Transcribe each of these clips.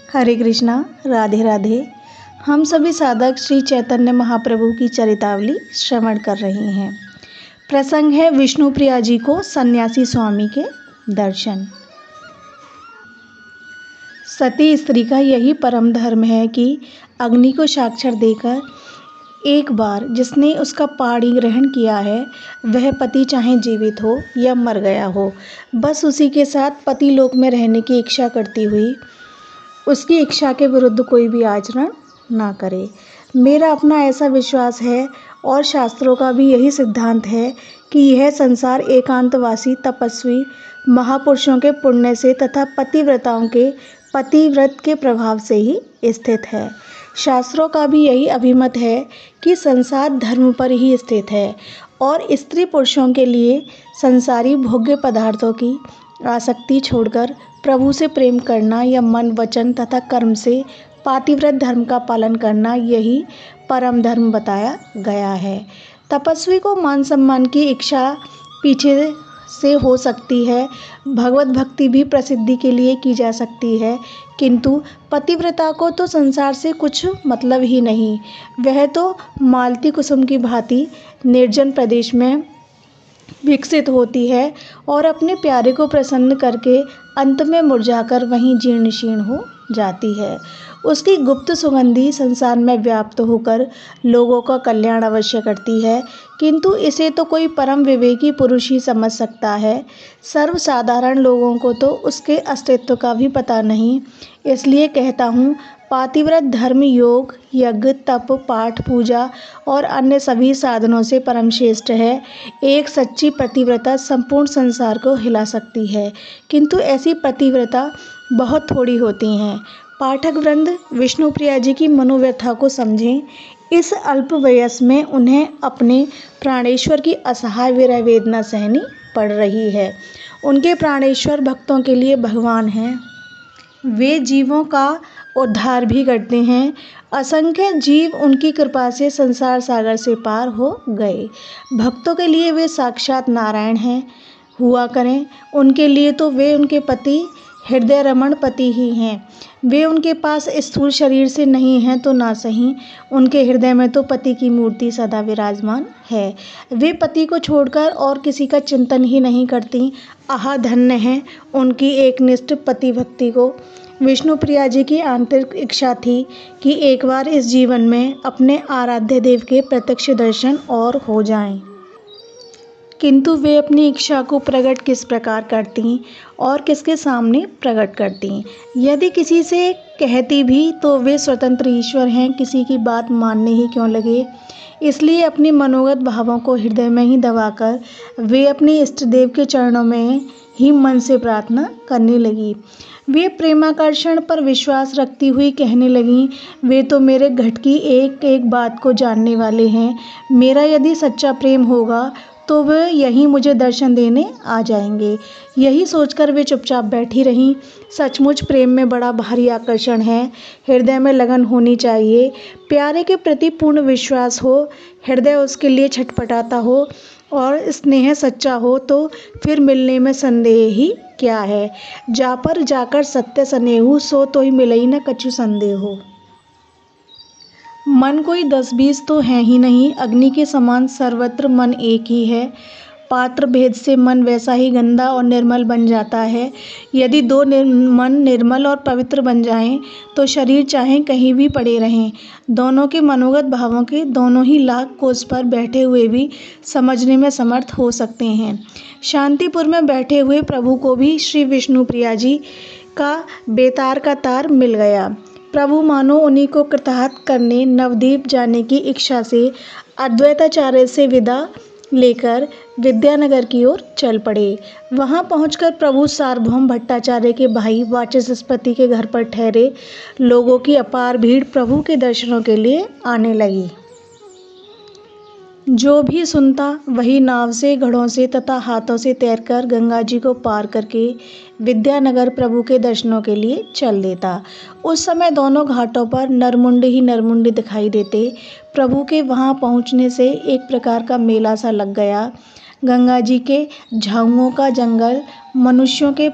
हरे कृष्णा, राधे राधे। हम सभी साधक श्री चैतन्य महाप्रभु की चरितावली श्रवण कर रहे हैं। प्रसंग है विष्णु प्रिया जी को सन्यासी स्वामी के दर्शन। सती स्त्री का यही परम धर्म है कि अग्नि को साक्षर देकर एक बार जिसने उसका पाणी ग्रहण किया है वह पति चाहे जीवित हो या मर गया हो, बस उसी के साथ पति लोक में रहने की इच्छा करती हुई उसकी इच्छा के विरुद्ध कोई भी आचरण ना करे। मेरा अपना ऐसा विश्वास है और शास्त्रों का भी यही सिद्धांत है कि यह संसार एकांतवासी तपस्वी महापुरुषों के पुण्य से तथा पतिव्रताओं के पतिव्रत के प्रभाव से ही स्थित है। शास्त्रों का भी यही अभिमत है कि संसार धर्म पर ही स्थित है और स्त्री पुरुषों के लिए संसारी भोग्य पदार्थों की आसक्ति छोड़कर प्रभु से प्रेम करना या मन वचन तथा कर्म से पातिव्रत धर्म का पालन करना यही परम धर्म बताया गया है। तपस्वी को मान सम्मान की इच्छा पीछे से हो सकती है, भगवत भक्ति भी प्रसिद्धि के लिए की जा सकती है, किंतु पतिव्रता को तो संसार से कुछ मतलब ही नहीं। वह तो मालती कुसुम की भांति निर्जन प्रदेश में विकसित होती है और अपने प्यारे को प्रसन्न करके अंत में मुरझाकर वहीं जीर्ण शीर्ण हो जाती है। उसकी गुप्त सुगंधी संसार में व्याप्त होकर लोगों का कल्याण अवश्य करती है, किंतु इसे तो कोई परम विवेकी पुरुष ही समझ सकता है। सर्वसाधारण लोगों को तो उसके अस्तित्व का भी पता नहीं। इसलिए कहता हूँ, पातिव्रत धर्म योग यज्ञ तप पाठ पूजा और अन्य सभी साधनों से परम श्रेष्ठ है। एक सच्ची पतिव्रता संपूर्ण संसार को हिला सकती है, किंतु ऐसी पतिव्रता बहुत थोड़ी होती हैं। पाठक वृंद विष्णु प्रिया जी की मनोव्यथा को समझें। इस अल्प वयस में उन्हें अपने प्राणेश्वर की असहाय विरह वेदना सहनी पड़ रही है। उनके प्राणेश्वर भक्तों के लिए भगवान हैं। वे जीवों का उद्धार भी करते हैं। असंख्य जीव उनकी कृपा से संसार सागर से पार हो गए। भक्तों के लिए वे साक्षात नारायण हैं हुआ करें। उनके लिए तो वे उनके पति हृदय रमण पति ही हैं। वे उनके पास स्थूल शरीर से नहीं हैं तो ना सही, उनके हृदय में तो पति की मूर्ति सदा विराजमान है। वे पति को छोड़कर और किसी का चिंतन ही नहीं करती। आहा, धन्य है उनकी एकनिष्ठ पति भक्ति को। विष्णु प्रिया जी की आंतरिक इच्छा थी कि एक बार इस जीवन में अपने आराध्य देव के प्रत्यक्ष दर्शन और हो जाएं, किंतु वे अपनी इच्छा को प्रकट किस प्रकार करती और किसके सामने प्रकट करती। यदि किसी से कहती भी तो वे स्वतंत्र ईश्वर हैं, किसी की बात मानने ही क्यों लगे। इसलिए अपनी मनोगत भावों को हृदय में ही दबाकर वे अपने इष्ट देव के चरणों में ही मन से प्रार्थना करने लगी। वे प्रेमाकर्षण पर विश्वास रखती हुई कहने लगीं, वे तो मेरे घट की एक एक बात को जानने वाले हैं। मेरा यदि सच्चा प्रेम होगा तो वे यहीं मुझे दर्शन देने आ जाएंगे। यही सोचकर वे चुपचाप बैठी रहीं। सचमुच प्रेम में बड़ा भारी आकर्षण है। हृदय में लगन होनी चाहिए। प्यारे के प्रति पूर्ण विश्वास हो, हृदय उसके लिए छटपटाता हो और स्नेह सच्चा हो तो फिर मिलने में संदेह ही क्या है। जा पर जाकर सत्य स्नेहु सो तो ही मिलई न कछु संदेह हो। मन कोई 10-20 तो है ही नहीं, अग्नि के समान सर्वत्र मन एक ही है। पात्र भेद से मन वैसा ही गंदा और निर्मल बन जाता है। यदि दो मन निर्मल और पवित्र बन जाएं तो शरीर चाहे कहीं भी पड़े रहें, दोनों के मनोगत भावों के दोनों ही लाख कोस पर बैठे हुए भी समझने में समर्थ हो सकते हैं। शांतिपुर में बैठे हुए प्रभु को भी श्री विष्णु प्रिया जी का बेतार का तार मिल गया। प्रभु मानो उन्हीं को कृतार्थ करने नवद्वीप जाने की इच्छा से अद्वैताचार्य से विदा लेकर विद्यानगर की ओर चल पड़े। वहां पहुंचकर प्रभु सार्वभौम भट्टाचार्य के भाई वाचस्पति के घर पर ठहरे। लोगों की अपार भीड़ प्रभु के दर्शनों के लिए आने लगी। जो भी सुनता वही नाव से, घड़ों से तथा हाथों से तैरकर गंगा जी को पार करके विद्यानगर प्रभु के दर्शनों के लिए चल देता। उस समय दोनों घाटों पर नरमुंड ही नरमुंड दिखाई देते। प्रभु के वहां पहुंचने से एक प्रकार का मेला सा लग गया। गंगा जी के झाऊओं का जंगल, मनुष्यों के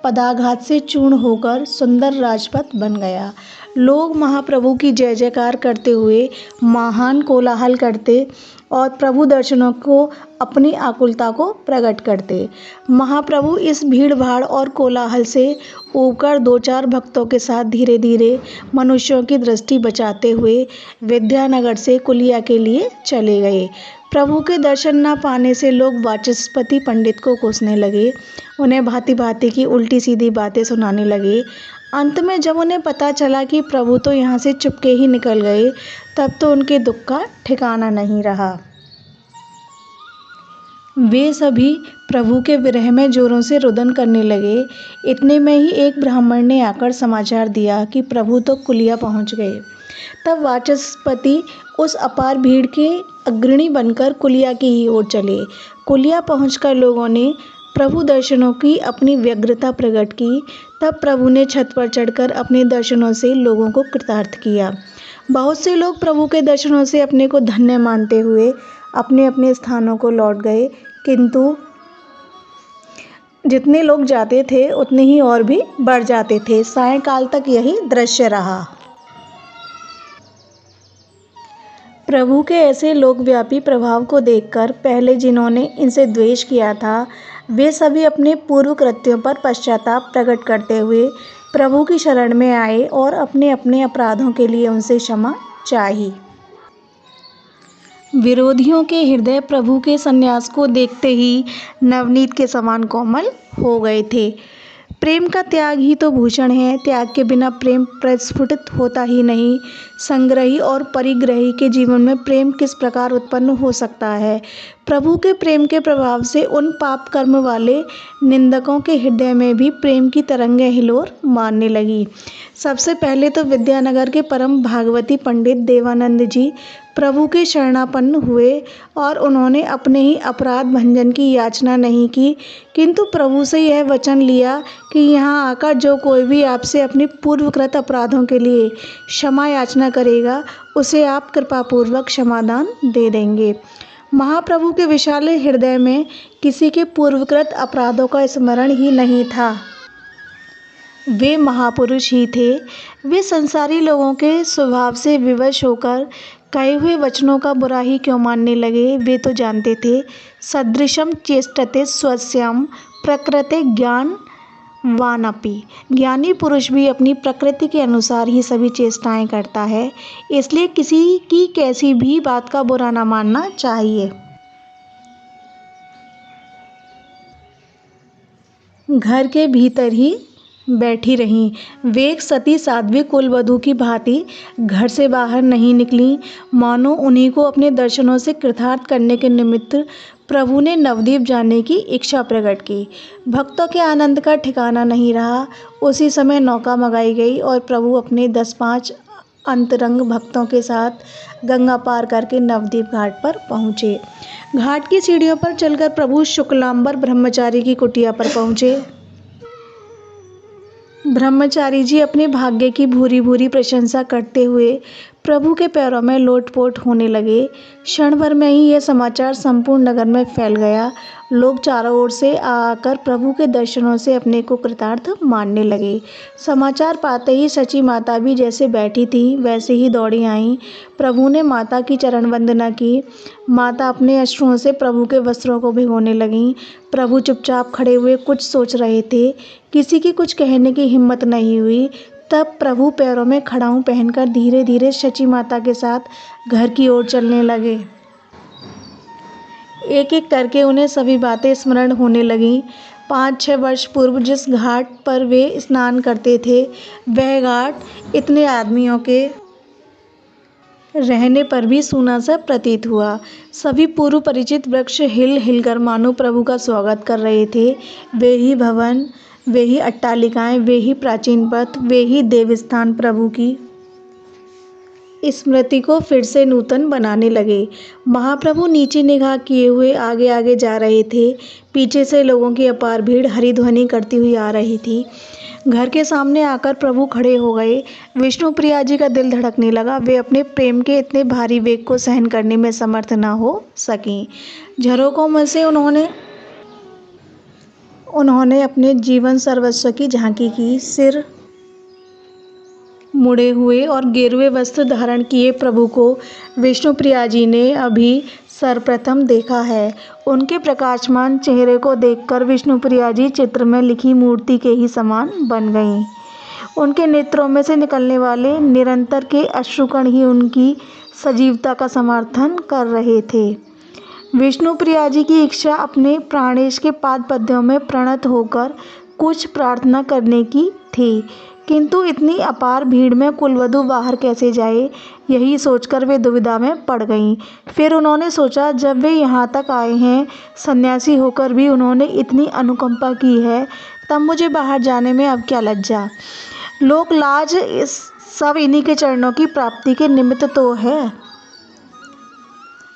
पदाघात से चूर्ण होकर सुंदर राजपथ बन गया। लोग महाप्रभु की जय जयकार करते हुए महान कोलाहल करते और प्रभु दर्शनों को अपनी आकुलता को प्रकट करते। महाप्रभु इस भीड़ भाड़ और कोलाहल से ऊबकर दो चार भक्तों के साथ धीरे धीरे मनुष्यों की दृष्टि बचाते हुए विद्यानगर से कुलिया के लिए चले गए। प्रभु के दर्शन न पाने से लोग वाचस्पति पंडित को कोसने लगे, उन्हें भांति भांति की उल्टी सीधी बातें सुनाने लगे। अंत में जब उन्हें पता चला कि प्रभु तो यहाँ से चुपके ही निकल गए, तब तो उनके दुख का ठिकाना नहीं रहा। वे सभी प्रभु के विरह में जोरों से रुदन करने लगे। इतने में ही एक ब्राह्मण ने आकर समाचार दिया कि प्रभु तो कुलिया पहुँच गए। तब वाचस्पति उस अपार भीड़ के अग्रणी बनकर कुलिया की ही ओर चले। कुलिया पहुंचकर लोगों ने प्रभु दर्शनों की अपनी व्यग्रता प्रकट की। तब प्रभु ने छत पर चढ़कर अपने दर्शनों से लोगों को कृतार्थ किया। बहुत से लोग प्रभु के दर्शनों से अपने को धन्य मानते हुए अपने अपने स्थानों को लौट गए, किंतु जितने लोग जाते थे उतने ही और भी बढ़ जाते थे। सायंकाल तक यही दृश्य रहा। प्रभु के ऐसे लोकव्यापी प्रभाव को देखकर पहले जिन्होंने इनसे द्वेष किया था, वे सभी अपने पूर्व कृत्यों पर पश्चाताप प्रकट करते हुए प्रभु की शरण में आए और अपने अपने अपराधों के लिए उनसे क्षमा चाही। विरोधियों के हृदय प्रभु के संन्यास को देखते ही नवनीत के समान कोमल हो गए थे। प्रेम का त्याग ही तो भूषण है। त्याग के बिना प्रेम प्रस्फुटित होता ही नहीं। संग्रही और परिग्रही के जीवन में प्रेम किस प्रकार उत्पन्न हो सकता है। प्रभु के प्रेम के प्रभाव से उन पाप कर्म वाले निंदकों के हृदय में भी प्रेम की तरंगें हिलोर मारने लगी। सबसे पहले तो विद्यानगर के परम भागवती पंडित देवानंद जी प्रभु के शरणापन्न हुए और उन्होंने अपने ही अपराध भंजन की याचना नहीं की, किंतु प्रभु से यह वचन लिया कि यहाँ आकर जो कोई भी आपसे अपने पूर्वकृत अपराधों के लिए क्षमा याचना करेगा, उसे आप कृपापूर्वक क्षमादान दे देंगे। महाप्रभु के विशाल हृदय में किसी के पूर्वकृत अपराधों का स्मरण ही नहीं था। वे महापुरुष ही थे। वे संसारी लोगों के स्वभाव से विवश होकर कहे हुए वचनों का बुरा ही क्यों मानने लगे। वे तो जानते थे सदृशम चेष्टते स्वस्याम प्रकृते ज्ञान वानपि। ज्ञानी पुरुष भी अपनी प्रकृति के अनुसार ही सभी चेष्टाएं करता है, इसलिए किसी की कैसी भी बात का बुरा न मानना चाहिए। घर के भीतर ही बैठी रहीं। वे एक सती साध्वी कुलवधू की भांति घर से बाहर नहीं निकलीं। मानो उन्हीं को अपने दर्शनों से कृतार्थ करने के निमित्त प्रभु ने नवद्वीप जाने की इच्छा प्रकट की। भक्तों के आनंद का ठिकाना नहीं रहा। उसी समय नौका मंगाई गई और प्रभु अपने 10-5 अंतरंग भक्तों के साथ गंगा पार करके नवद्वीप घाट पर पहुँचे। घाट की सीढ़ियों पर चलकर प्रभु शुक्लांबर ब्रह्मचारी की कुटिया पर पहुँचे। ब्रह्मचारी जी अपने भाग्य की भूरी भूरी प्रशंसा करते हुए प्रभु के पैरों में लोटपोट होने लगे। क्षण भर में ही यह समाचार संपूर्ण नगर में फैल गया। लोग चारों ओर से आकर प्रभु के दर्शनों से अपने को कृतार्थ मानने लगे। समाचार पाते ही सची माता भी जैसे बैठी थी वैसे ही दौड़ी आईं। प्रभु ने माता की चरण वंदना की। माता अपने अश्रुओं से प्रभु के वस्त्रों को भिगोने लगीं। प्रभु चुपचाप खड़े हुए कुछ सोच रहे थे। किसी की कुछ कहने की हिम्मत नहीं हुई। तब प्रभु पैरों में खड़ाऊं पहनकर धीरे धीरे सची माता के साथ घर की ओर चलने लगे। एक एक करके उन्हें सभी बातें स्मरण होने लगीं। 5-6 वर्ष पूर्व जिस घाट पर वे स्नान करते थे, वह घाट इतने आदमियों के रहने पर भी सूना सा प्रतीत हुआ। सभी पूर्व परिचित वृक्ष हिल हिलकर मानो प्रभु का स्वागत कर रहे थे। वे ही भवन, वे ही अट्टालिकाएं, वे ही प्राचीन पथ, वे ही देवस्थान प्रभु की स्मृति को फिर से नूतन बनाने लगे। महाप्रभु नीचे निगाह किए हुए आगे आगे जा रहे थे। पीछे से लोगों की अपार भीड़ हरिध्वनि करती हुई आ रही थी। घर के सामने आकर प्रभु खड़े हो गए। विष्णु प्रिया जी का दिल धड़कने लगा। वे अपने प्रेम के इतने भारी वेग को सहन करने में समर्थ न हो सकीं। झरोकों में से उन्होंने अपने जीवन सर्वस्व की झांकी की। सिर मुड़े हुए और गेरुए वस्त्र धारण किए प्रभु को विष्णुप्रिया जी ने अभी सर्वप्रथम देखा है। उनके प्रकाशमान चेहरे को देखकर विष्णुप्रिया जी चित्र में लिखी मूर्ति के ही समान बन गईं। उनके नेत्रों में से निकलने वाले निरंतर के अश्रुकण ही उनकी सजीवता का समर्थन कर रहे थे। विष्णुप्रिया जी की इच्छा अपने प्राणेश के पाद पद्यों में प्रणत होकर कुछ प्रार्थना करने की थी, किंतु इतनी अपार भीड़ में कुलवधू बाहर कैसे जाए, यही सोचकर वे दुविधा में पड़ गईं। फिर उन्होंने सोचा, जब वे यहाँ तक आए हैं, सन्यासी होकर भी उन्होंने इतनी अनुकंपा की है, तब मुझे बाहर जाने में अब क्या लज्जा। लोक लाज इस सब इन्हीं के चरणों की प्राप्ति के निमित्त तो है।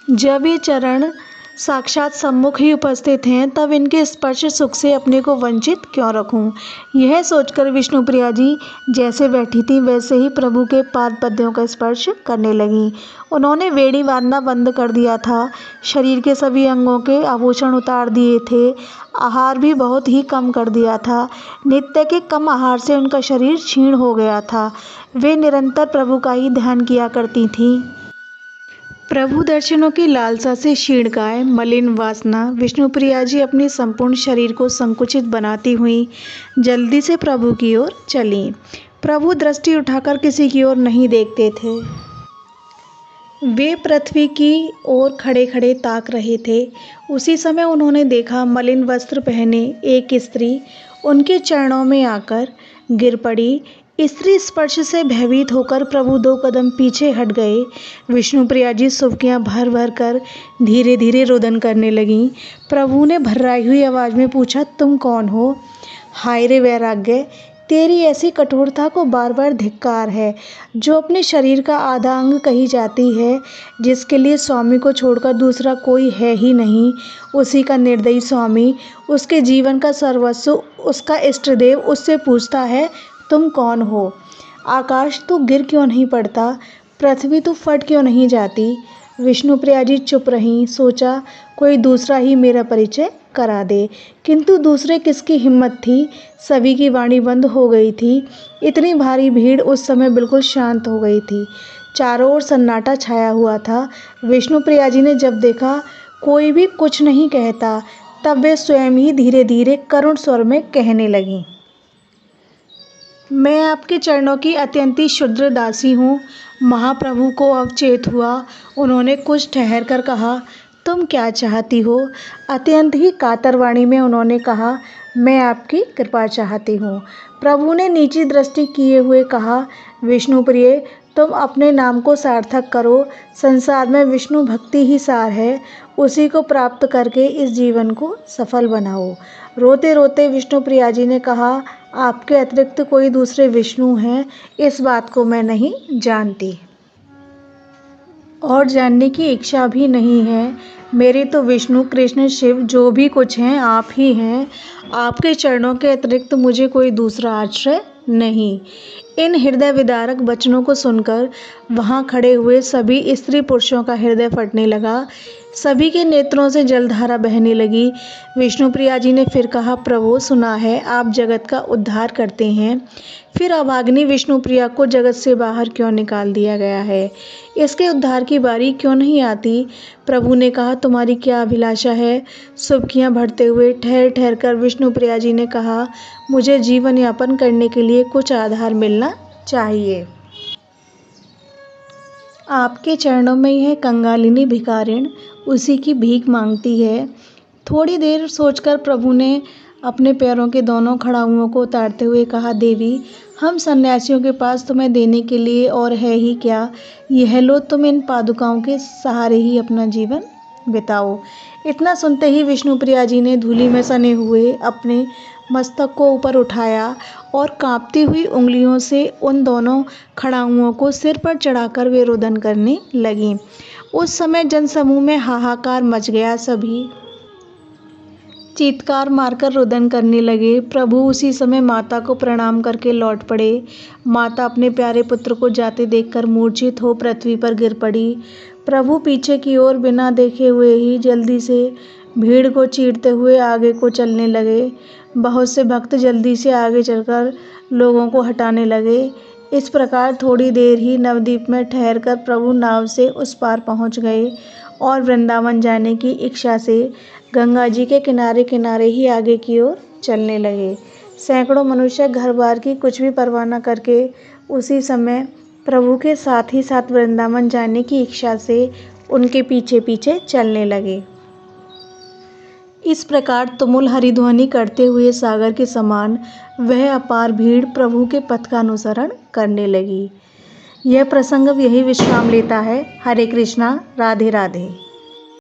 जब ये चरण साक्षात सम्मुख ही उपस्थित हैं, तब इनके स्पर्श सुख से अपने को वंचित क्यों रखूं। यह सोचकर विष्णुप्रिया जी जैसे बैठी थीं वैसे ही प्रभु के पाद पद्यों का स्पर्श करने लगीं। उन्होंने वेणी बांधना बंद कर दिया था, शरीर के सभी अंगों के आभूषण उतार दिए थे, आहार भी बहुत ही कम कर दिया था। नित्य के कम आहार से उनका शरीर क्षीण हो गया था। वे निरंतर प्रभु का ही ध्यान किया करती थीं। प्रभु दर्शनों की लालसा से क्षीणकाय मलिन वासना विष्णुप्रिया जी अपने संपूर्ण शरीर को संकुचित बनाती हुई जल्दी से प्रभु की ओर चलीं। प्रभु दृष्टि उठाकर किसी की ओर नहीं देखते थे। वे पृथ्वी की ओर खड़े खड़े ताक रहे थे। उसी समय उन्होंने देखा, मलिन वस्त्र पहने एक स्त्री उनके चरणों में आकर गिर पड़ी। स्त्री स्पर्श से भयभीत होकर प्रभु 2 कदम पीछे हट गए। विष्णुप्रिया जी सुबकियां भर भर कर धीरे धीरे रोदन करने लगीं। प्रभु ने भर्राई हुई आवाज़ में पूछा, तुम कौन हो? हाय रे वैराग्य, तेरी ऐसी कठोरता को बार बार धिक्कार है, जो अपने शरीर का आधा अंग कही जाती है, जिसके लिए स्वामी को छोड़कर दूसरा कोई है ही नहीं। उसी का निर्दयी स्वामी, उसके जीवन का सर्वस्व, उसका इष्टदेव उससे पूछता है, तुम कौन हो? आकाश तू गिर क्यों नहीं पड़ता? पृथ्वी तू फट क्यों नहीं जाती? विष्णुप्रिया जी चुप रहीं। सोचा, कोई दूसरा ही मेरा परिचय करा दे, किंतु दूसरे किसकी हिम्मत थी। सभी की वाणी बंद हो गई थी। इतनी भारी भीड़ उस समय बिल्कुल शांत हो गई थी। चारों ओर सन्नाटा छाया हुआ था। विष्णुप्रिया जी ने जब देखा कोई भी कुछ नहीं कहता, तब वे स्वयं ही धीरे धीरे करुण स्वर में कहने लगीं, मैं आपके चरणों की अत्यंत ही क्षुद्र दासी हूँ। महाप्रभु को अवचेत हुआ। उन्होंने कुछ ठहर कर कहा, तुम क्या चाहती हो? अत्यंत ही कातर वाणी में उन्होंने कहा, मैं आपकी कृपा चाहती हूँ। प्रभु ने नीची दृष्टि किए हुए कहा, विष्णुप्रिय, तुम अपने नाम को सार्थक करो। संसार में विष्णु भक्ति ही सार है। उसी को प्राप्त करके इस जीवन को सफल बनाओ। रोते रोते विष्णुप्रिया जी ने कहा, आपके अतिरिक्त कोई दूसरे विष्णु हैं, इस बात को मैं नहीं जानती और जानने की इच्छा भी नहीं है। मेरे तो विष्णु, कृष्ण, शिव जो भी कुछ हैं आप ही हैं। आपके चरणों के अतिरिक्त मुझे कोई दूसरा आश्रय नहीं। इन हृदय विदारक वचनों को सुनकर वहां खड़े हुए सभी स्त्री पुरुषों का हृदय फटने लगा। सभी के नेत्रों से जलधारा बहने लगी। विष्णुप्रिया जी ने फिर कहा, प्रभु सुना है आप जगत का उद्धार करते हैं, फिर अभागिनी विष्णुप्रिया को जगत से बाहर क्यों निकाल दिया गया है? इसके उद्धार की बारी क्यों नहीं आती? प्रभु ने कहा, तुम्हारी क्या अभिलाषा है? सुबकियां भरते हुए ठहर ठहर कर विष्णुप्रिया जी ने कहा, मुझे जीवन यापन करने के लिए कुछ आधार मिलना चाहिए। आपके चरणों में यह कंगालिनी भिखारिण उसी की भीख मांगती है। थोड़ी देर सोचकर प्रभु ने अपने पैरों के दोनों खड़ाउओं को उतारते हुए कहा, देवी, हम सन्यासियों के पास तुम्हें देने के लिए और है ही क्या। यह लो, तुम इन पादुकाओं के सहारे ही अपना जीवन बिताओ। इतना सुनते ही विष्णुप्रिया जी ने धूलि में सने हुए अपने मस्तक को ऊपर उठाया और कांपती हुई उंगलियों से उन दोनों खड़ाउओं को सिर पर चढ़ाकर वे रोदन करने लगीं। उस समय जनसमूह में हाहाकार मच गया। सभी चीत्कार मारकर रुदन करने लगे। प्रभु उसी समय माता को प्रणाम करके लौट पड़े। माता अपने प्यारे पुत्र को जाते देखकर मूर्छित हो पृथ्वी पर गिर पड़ी। प्रभु पीछे की ओर बिना देखे हुए ही जल्दी से भीड़ को चीरते हुए आगे को चलने लगे। बहुत से भक्त जल्दी से आगे चलकर लोगों को हटाने लगे। इस प्रकार थोड़ी देर ही नवद्वीप में ठहरकर प्रभु नाव से उस पार पहुंच गए और वृंदावन जाने की इच्छा से गंगा जी के किनारे किनारे ही आगे की ओर चलने लगे। सैकड़ों मनुष्य घर बार की कुछ भी परवाह न करके उसी समय प्रभु के साथ ही साथ वृंदावन जाने की इच्छा से उनके पीछे पीछे चलने लगे। इस प्रकार तुमुल हरिध्वनि करते हुए सागर के समान वह अपार भीड़ प्रभु के पथ का अनुसरण करने लगी। यह प्रसंग अब यही विश्राम लेता है। हरे कृष्णा, राधे राधे।